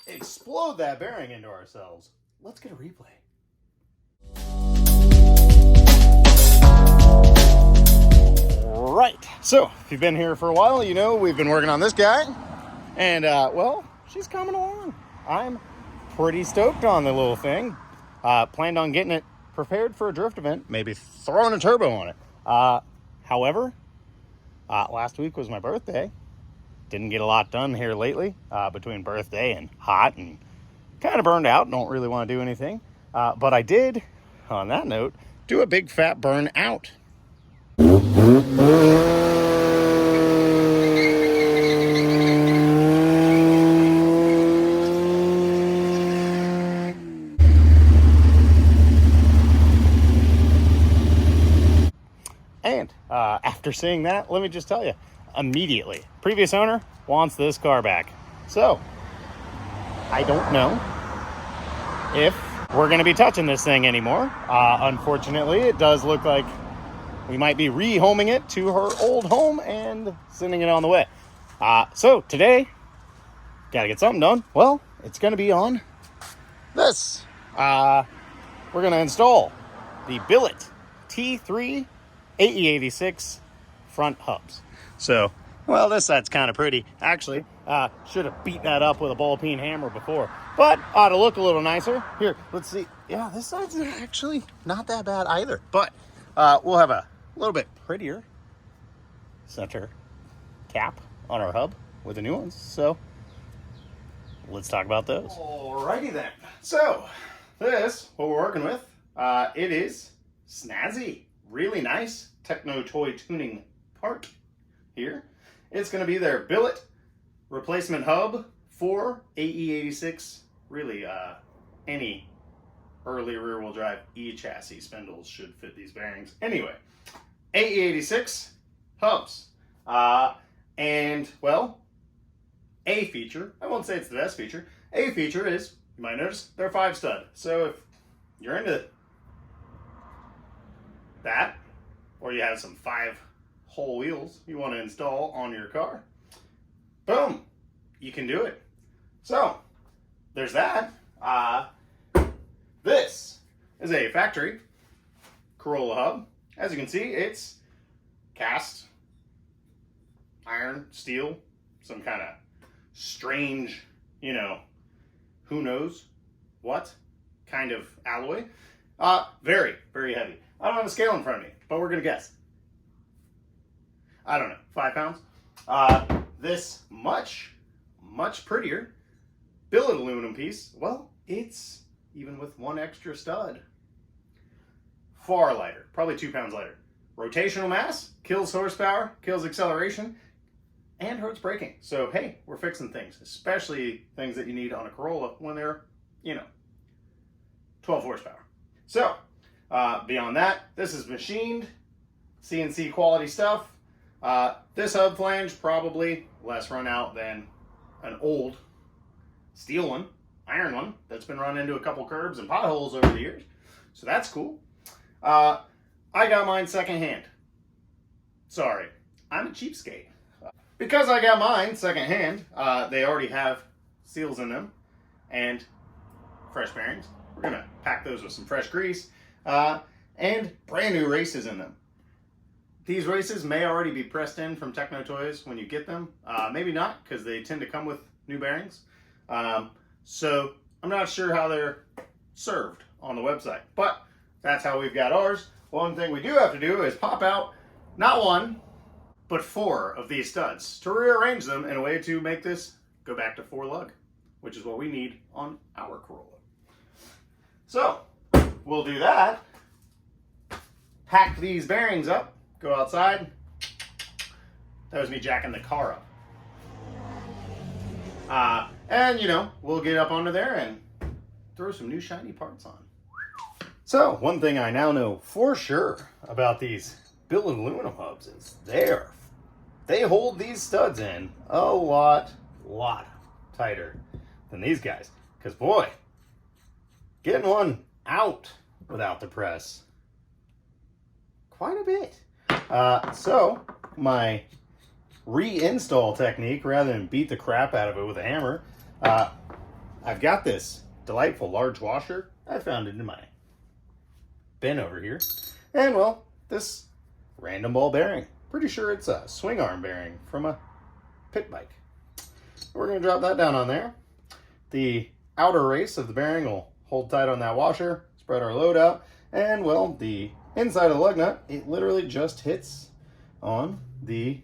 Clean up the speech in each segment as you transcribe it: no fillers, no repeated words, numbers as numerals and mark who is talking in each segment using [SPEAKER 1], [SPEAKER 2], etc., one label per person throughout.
[SPEAKER 1] explode that bearing into ourselves. Let's get a replay. Right, so if you've been here for a while, you know we've been working on this guy, and well, she's coming along. I'm pretty stoked on the little thing. Planned on getting it prepared for a drift event, maybe throwing a turbo on it. However, last week was my birthday. Didn't get a lot done here lately, between birthday and hot, and kind of burned out. Don't really want to do anything, but I did, on that note, do a big fat burn out. And after seeing that, let me just tell you, immediately, previous owner wants this car back. So, I don't know if we're going to be touching this thing anymore. Unfortunately, it does look like we might be rehoming it to her old home and sending it on the way. So, today, got to get something done. Well, it's going to be on this. We're going to install the Billet T3 AE86 front hubs. So, well, this side's kind of pretty. Actually, should have beat that up with a ball peen hammer before, but ought to look a little nicer. Here, let's see. Yeah, this side's actually not that bad either, but we'll have a little bit prettier center cap on our hub with the new ones. So, let's talk about those. Alrighty then. So, this, what we're working with, it is snazzy. Really nice Techno Toy Tuning part here. It's going to be their Billet replacement hub for AE86. Really, any early rear-wheel drive E-chassis spindles should fit these bearings. Anyway, AE86 hubs. And, well, a feature, I won't say it's the best feature, a feature is, you might notice, they're 5-stud. So if you're into that, or you have some 5-hole wheels you want to install on your car, boom, you can do it. So there's that. This is a factory Corolla hub. As you can see, it's cast iron, steel, some kind of strange, you know, who knows what kind of alloy. Very, very heavy. I don't have a scale in front of me, but we're going to guess. I don't know, 5 pounds. This much prettier billet aluminum piece, well, it's, even with 1 extra stud, far lighter, probably 2 pounds lighter. Rotational mass, kills horsepower, kills acceleration, and hurts braking. So, hey, we're fixing things, especially things that you need on a Corolla when they're, you know, 12 horsepower. So, beyond that, this is machined, CNC quality stuff. This hub flange, probably less run out than an old steel one, iron one, that's been run into a couple curbs and potholes over the years. So that's cool. I got mine secondhand. Sorry, I'm a cheapskate. Because I got mine secondhand, they already have seals in them and fresh bearings. We're gonna pack those with some fresh grease. And brand new races in them. These races may already be pressed in from Techno Toys when you get them. Maybe not, because they tend to come with new bearings. So I'm not sure how they're served on the website, but that's how we've got ours. One thing we do have to do is pop out not 1, but 4 of these studs to rearrange them in a way to make this go back to 4 lug, which is what we need on our Corolla. So we'll do that, pack these bearings up, go outside. That was me jacking the car up. And, you know, we'll get up onto there and throw some new shiny parts on. So, one thing I now know for sure about these billet aluminum hubs is they hold these studs in a lot tighter than these guys. Because, boy, getting one out without the press, quite a bit. So, my reinstall technique, rather than beat the crap out of it with a hammer, I've got this delightful large washer. I found it in my bin over here. And well, this random ball bearing. Pretty sure it's a swing arm bearing from a pit bike. We're going to drop that down on there. The outer race of the bearing will hold tight on that washer, spread our load out, and well, the inside of the lug nut, it literally just hits on the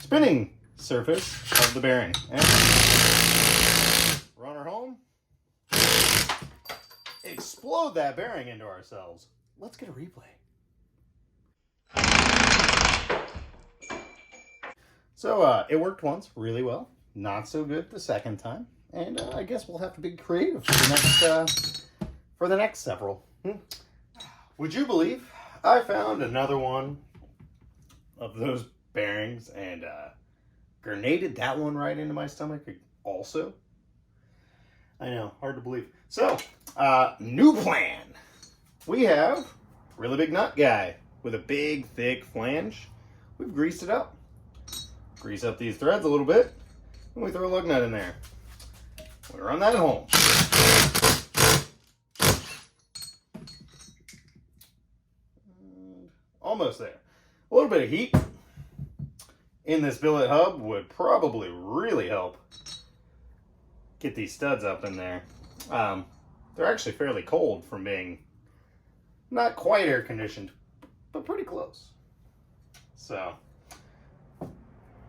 [SPEAKER 1] spinning surface of the bearing. And run her home, explode that bearing into ourselves. Let's get a replay. So it worked once really well, not so good the second time, and I guess we'll have to be creative for the next several. Would you believe I found another one of those bearings and grenaded that one right into my stomach also? I know, hard to believe. So, new plan. We have really big nut guy with a big, thick flange. We've greased it up. Grease up these threads a little bit, and we throw a lug nut in there. We run that home. And almost there. A little bit of heat in this billet hub would probably really help get these studs up in there. They're actually fairly cold from being not quite air conditioned, but pretty close. So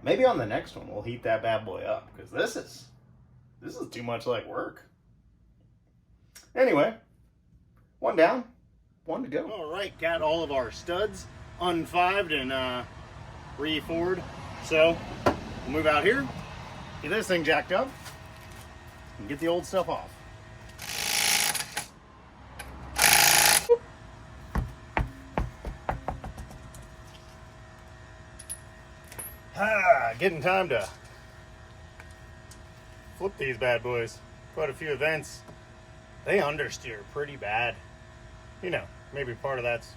[SPEAKER 1] maybe on the next one we'll heat that bad boy up, because this is too much like work. Anyway, one down, one to go. All right, got all of our studs unfived and re-forward. So we'll move out here, get this thing jacked up, and get the old stuff off. Getting time to flip these bad boys. Quite a few events, they understeer pretty bad. You know, maybe part of that's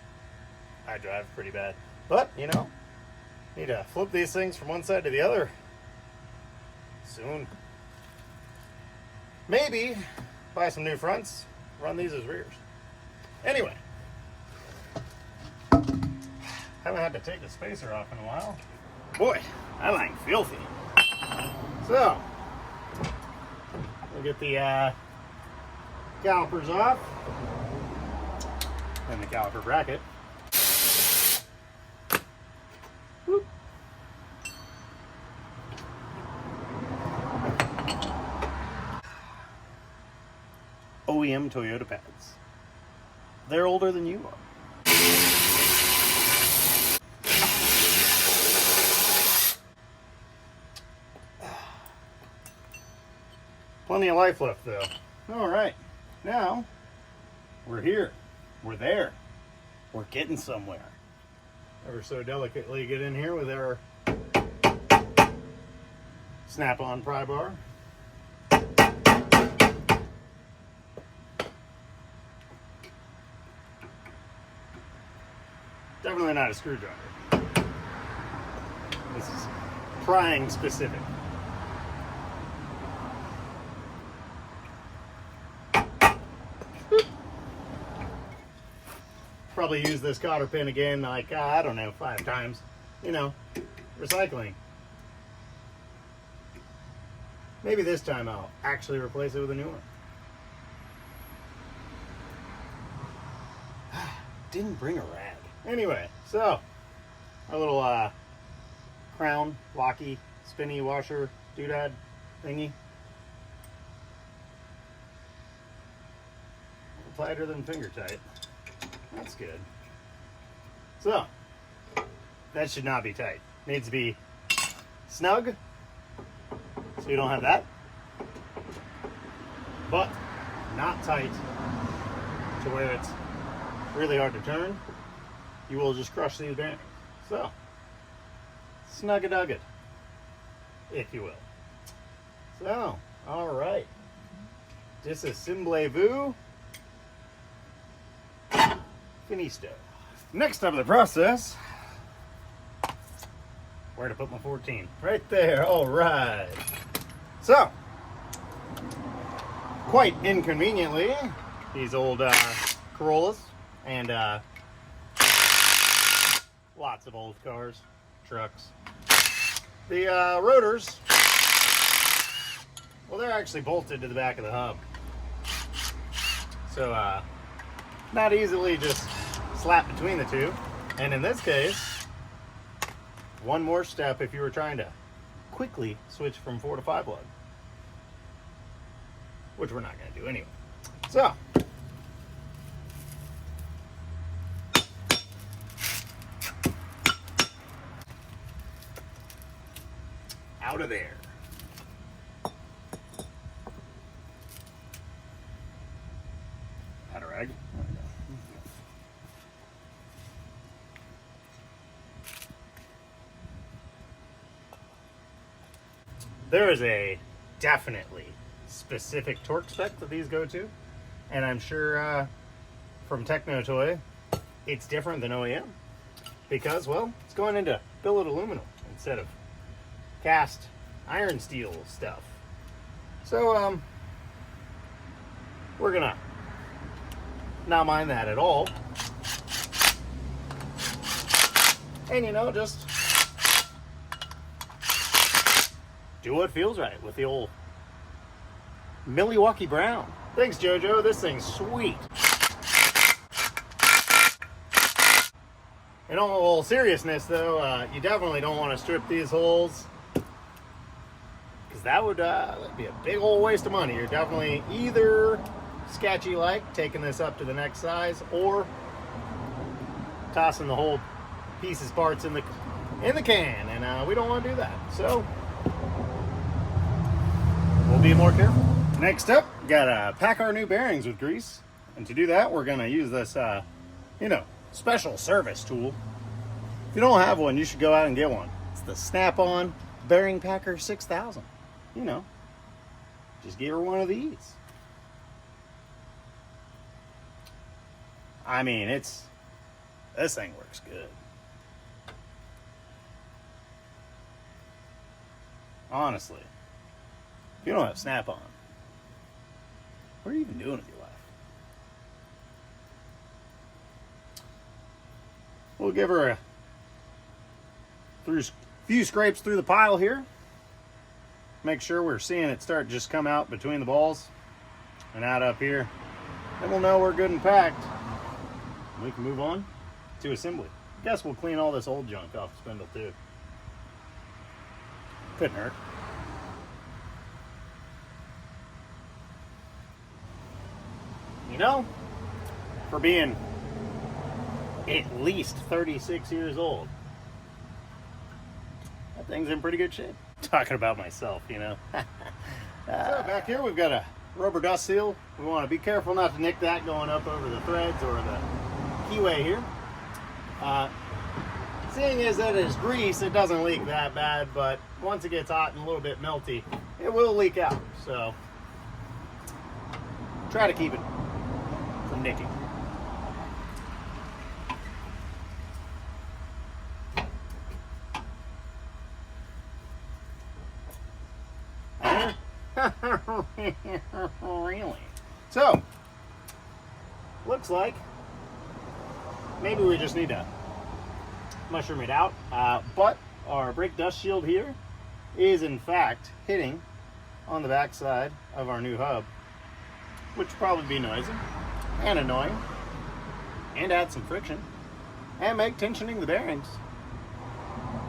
[SPEAKER 1] I drive pretty bad, but you know, need to flip these things from one side to the other soon. Maybe buy some new fronts, run these as rears. Anyway, haven't had to take the spacer off in a while. Boy, I like filthy. So, we'll get the calipers off and the caliper bracket. Whoop. OEM Toyota pads. They're older than you are. Plenty of life left though. All right, now we're here, we're there, we're getting somewhere. Ever so delicately get in here with our snap-on pry bar. Definitely not a screwdriver. This is prying specific. Probably use this cotter pin again, like, I don't know, 5 times. You know, recycling. Maybe this time I'll actually replace it with a new one. Didn't bring a rag. Anyway, so, our little crown, locky, spinny washer, doodad thingy. A little tighter than finger tight. That's good. So, that should not be tight. Needs to be snug, so you don't have that, but not tight to where it's really hard to turn. You will just crush these bearings. So, snug-a-dug-it, if you will. So, all right. Disassemblez-vous. Finisto. Next step of the process, where to put my 14? Right there. All right. So, quite inconveniently, these old Corollas and lots of old cars, trucks. The rotors, well, they're actually bolted to the back of the hub. So not easily just slap between the two. And in this case, one more step if you were trying to quickly switch from 4 to 5 lug, which we're not going to do anyway. So out of there. Powder rag. There is a definitely specific torque spec that these go to, and I'm sure from Techno Toy it's different than OEM because, well, it's going into billet aluminum instead of cast iron steel stuff. So we're gonna not mind that at all, and, you know, just do what feels right with the old Milwaukee Brown. Thanks, JoJo. This thing's sweet. In all seriousness, though, you definitely don't want to strip these holes, because that would be a big old waste of money. You're definitely either sketchy like taking this up to the next size, or tossing the whole pieces parts in the can, and we don't want to do that. So we'll be more careful. Next up, gotta pack our new bearings with grease, and to do that, we're gonna use this, you know, special service tool. If you don't have one, you should go out and get one. It's the Snap-on Bearing Packer 6000. You know, just give her one of these. I mean, this thing works good. Honestly, if you don't have Snap-on, what are you even doing with your life? We'll give her a few scrapes through the pile here. Make sure we're seeing it start just come out between the balls and out up here. Then we'll know we're good and packed. We can move on to assembly. I guess we'll clean all this old junk off the spindle too. Couldn't hurt. You know, for being at least 36 years old, that thing's in pretty good shape. Talking about myself, you know. So back here we've got a rubber dust seal. We want to be careful not to nick that going up over the threads or the keyway here. Seeing as that is grease, it doesn't leak that bad, but once it gets hot and a little bit melty, it will leak out. So try to keep it from nicking. Really? So, looks like maybe we just need to mushroom it out, but our brake dust shield here is in fact hitting on the back side of our new hub, which will probably be noisy and annoying and add some friction and make tensioning the bearings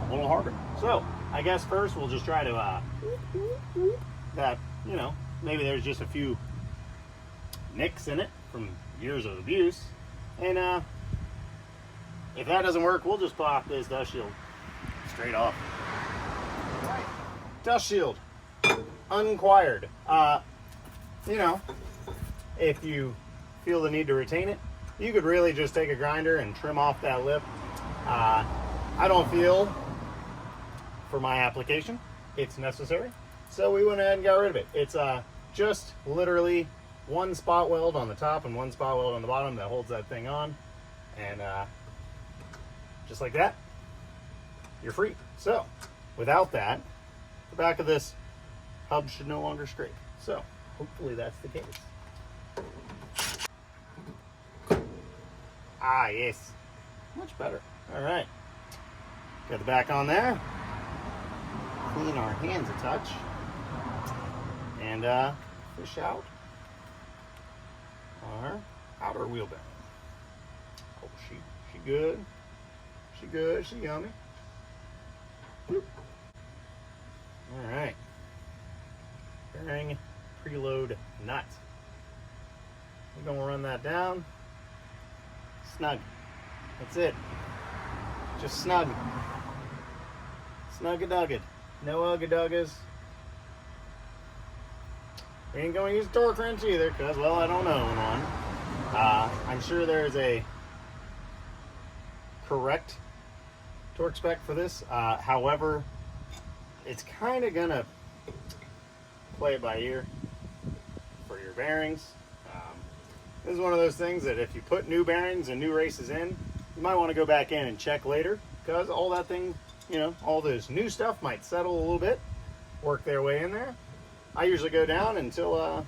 [SPEAKER 1] a little harder. So I guess first we'll just try to that, you know, maybe there's just a few nicks in it from years of abuse, and if that doesn't work, we'll just pop this dust shield straight off. Right. Dust shield unquired. You know, if you feel the need to retain it, you could really just take a grinder and trim off that lip. I don't feel for my application it's necessary, so we went ahead and got rid of it. It's just literally one spot weld on the top and one spot weld on the bottom that holds that thing on, and just like that, you're free. So without that, the back of this hub should no longer scrape. So Hopefully that's the case. Ah, yes. Much better. All right. Got the back on there. Clean our hands a touch. And fish out our outer wheel bearing. Oh, she good. She good. She yummy. Bloop. All right. Bearing preload nut. We're gonna run that down. Snug. That's it. Just snug. Snug-a-dugged. No ugga-duggas. We ain't gonna use a torque wrench either, because, well, I don't own one. I'm sure there's a correct torque spec for this. However, it's kind of gonna play it by ear for your bearings. This is one of those things that if you put new bearings and new races in, you might want to go back in and check later, because all that thing, you know, all this new stuff might settle a little bit, work their way in there. I usually go down until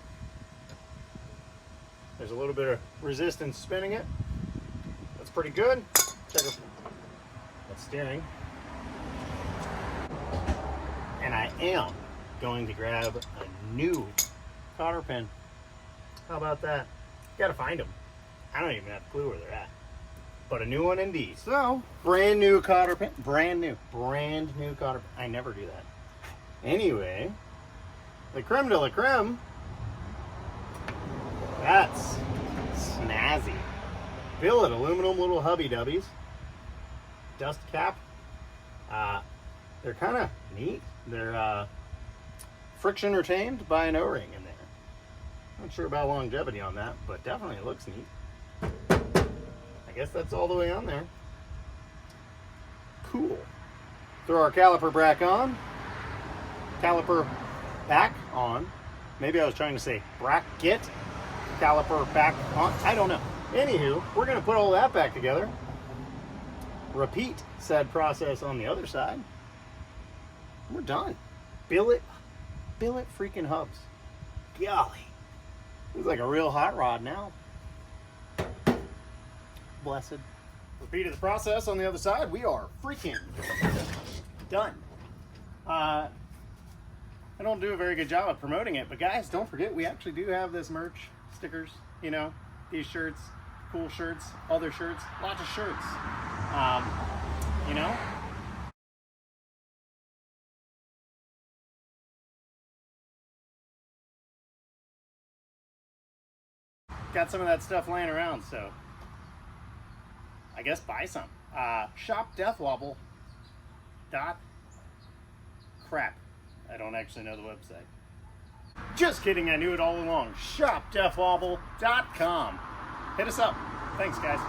[SPEAKER 1] there's a little bit of resistance spinning it. That's pretty good. Check that steering. And I am going to grab a new cotter pin. How about that? Gotta find them. I don't even have a clue where they're at. But a new one indeed. So, brand new cotter pin. Brand new cotter pin. I never do that. Anyway, the creme de la creme. That's snazzy. Billet aluminum little hubby dubbies. Dust cap. They're kind of neat. They're friction retained by an O-ring in there. Not sure about longevity on that, but definitely looks neat. I guess that's all the way on there. Cool. Throw our caliper back on. Caliper back on. Maybe I was trying to say bracket. Caliper back on. I don't know. Anywho, we're going to put all that back together. Repeat said process on the other side. We're done. Billet freaking hubs. Golly. Looks like a real hot rod now. Blessed. Repeated the process on the other side. We are freaking done. I don't do a very good job of promoting it, but guys, don't forget, we actually do have this merch, stickers, you know, these shirts, cool shirts, other shirts, lots of shirts. You know, got some of that stuff laying around, so I guess buy some. Shopdeathwobble. Crap. I don't actually know the website. Just kidding, I knew it all along. Shopdeathwobble.com. Hit us up. Thanks, guys.